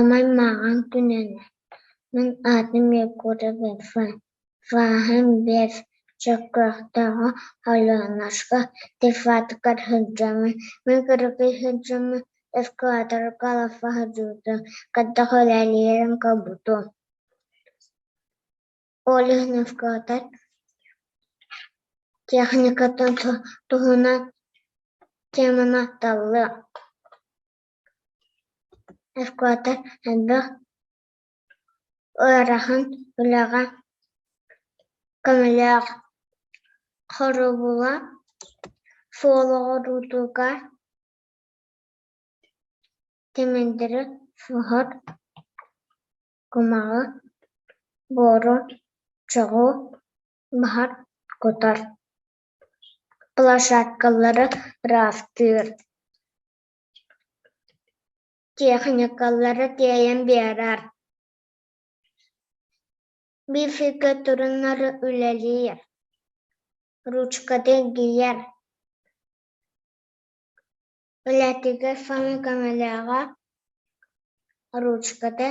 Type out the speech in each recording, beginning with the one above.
Amay mağan günene. Min adım Yekura Berfen. Fahim bir çakraktağı haylanlaşka tefatkar hıccamı. Min kırıkı hıccamı eskadar kalafa hıccudu. Kadda hılaliyerim kabutu. Olih nefkatar. Техникатын туһуна темана таллы. Эскуатар хәнбәх ыарахан үләгә камеляк хорубула фологорутуга темендере фухар кумагы боро чагу бахар котар. Площадкалары рафтыр. Техникалары тейен берар. Бифике туруннары үлелер. Ручкады гияр. Үләтіге фами камеляға ручкады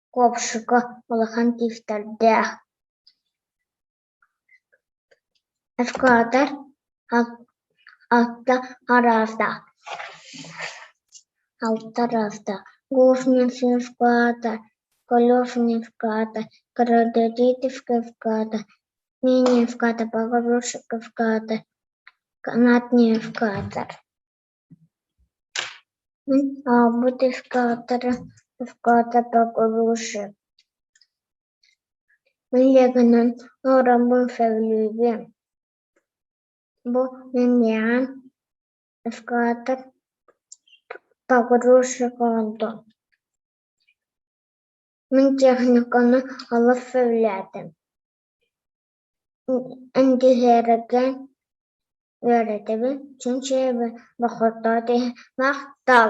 копшыка олахан тифтардях. Эскуатар altta rafta. Gufnevski вклада, Колёвный вклада, Городовитовский вклада, Мини вклада, Погрузчик вклада, Канатный вклада. Обуты вклада Погрузчик. Легнан орамбун февлюбе. Бу Мендиан вклада Погрузчик онто. Min техниканы алып февлядым. Эндихереген öğretimi çünkü bakırda maqtal.